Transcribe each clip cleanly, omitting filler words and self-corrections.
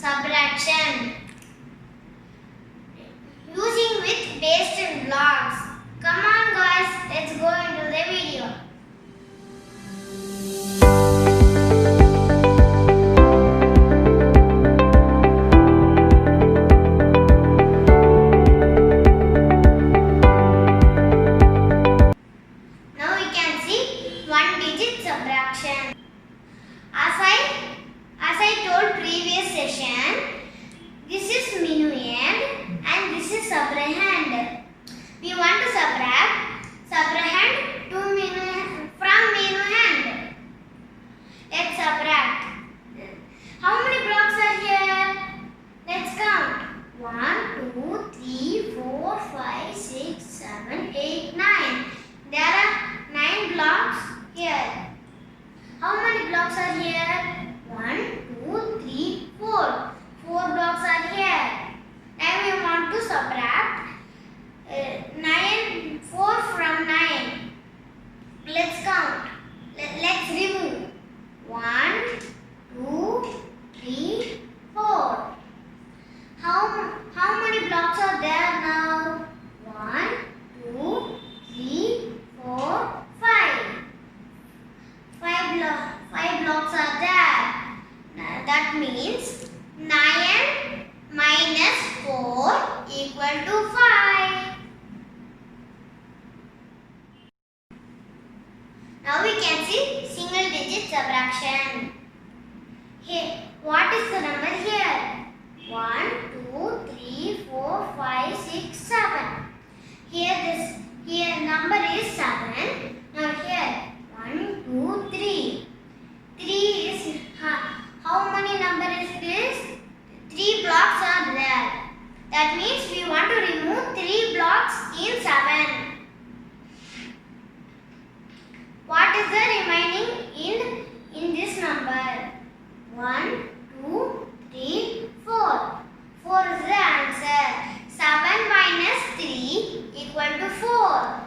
Subtraction. Using with based blocks. Come on guys, let's go into the video. Now we can see one digit subtraction. As I told previous session, this is minuend and this is subtrahend. We want to subtract subtrahend from minuend. Let's subtract. How many blocks are here? Let's count. 1, 2, 3, 4, 5, 6, 7, 8, 9. There are 9 blocks here. How many blocks are here? 1, 2, 3, 4. 4 blocks are here. Now we want to subtract 4 from 9. Let's count. Let's remove. 1, 2, 3, 4. How many blocks are there now? 1, 2, 3, 4, 5. 5 blocks are there. That means 9 minus 4 equal to 5. Now we can see single digit subtraction. Here, what is the number here? 1, 2, 3, 4, 5, 6, 7. Here number is 7. Now here 1, 2, 3. 3 is how many number is this? 3 blocks are there. That means we want to remove 3 blocks in 7. What is the remaining in this number? 1, 2, 3, 4. 4 is the answer. 7 minus 3 equal to 4.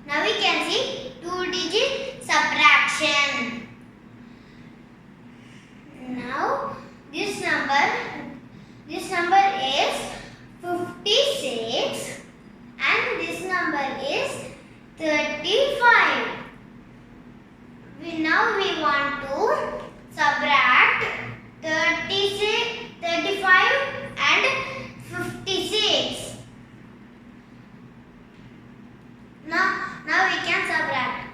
Now we can see 2-digit subtraction. Now this number is 56 and this number is 35. Now we want to subtract 36, 35 and 56. Now we can subtract.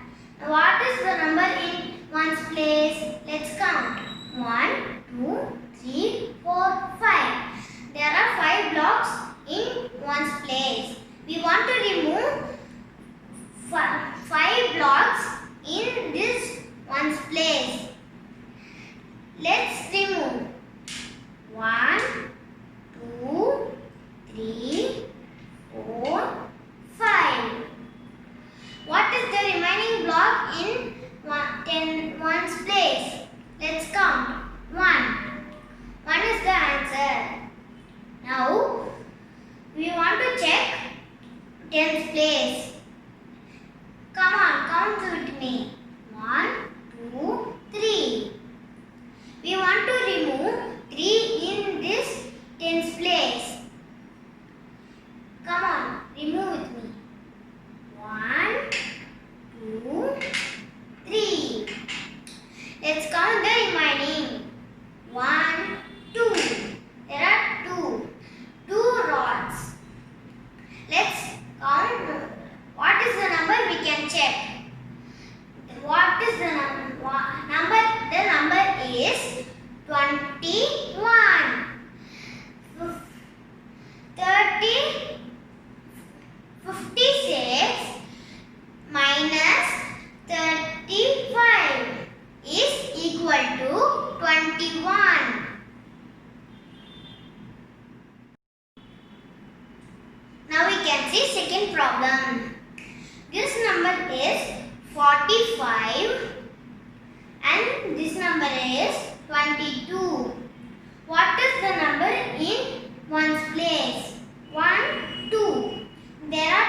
What is the number in ones place? Let's count. 1, 2, 3, 4, 5. There are 5 blocks in ones place. We want to remove 5 blocks in this ones place. Let's remove 1, 2, 3, 4, 5. What is the remaining block in ones place? Let's count. 1. 1 is the answer. Now we want to check tens place. Come on, count with me. 1, 2, 3. We want to remove 3 in this tens place. Come on, remove with me. 1, 2, 3. Let's count the remaining. 1, 2. There are 2 rods. Let's count. What is the number? We can check. What is the number? The number is 21. 56 minus 35 is equal to 21. Now we can see second problem. This number is 45 and this number is 22. What is the number in ones place? 1, 2. There are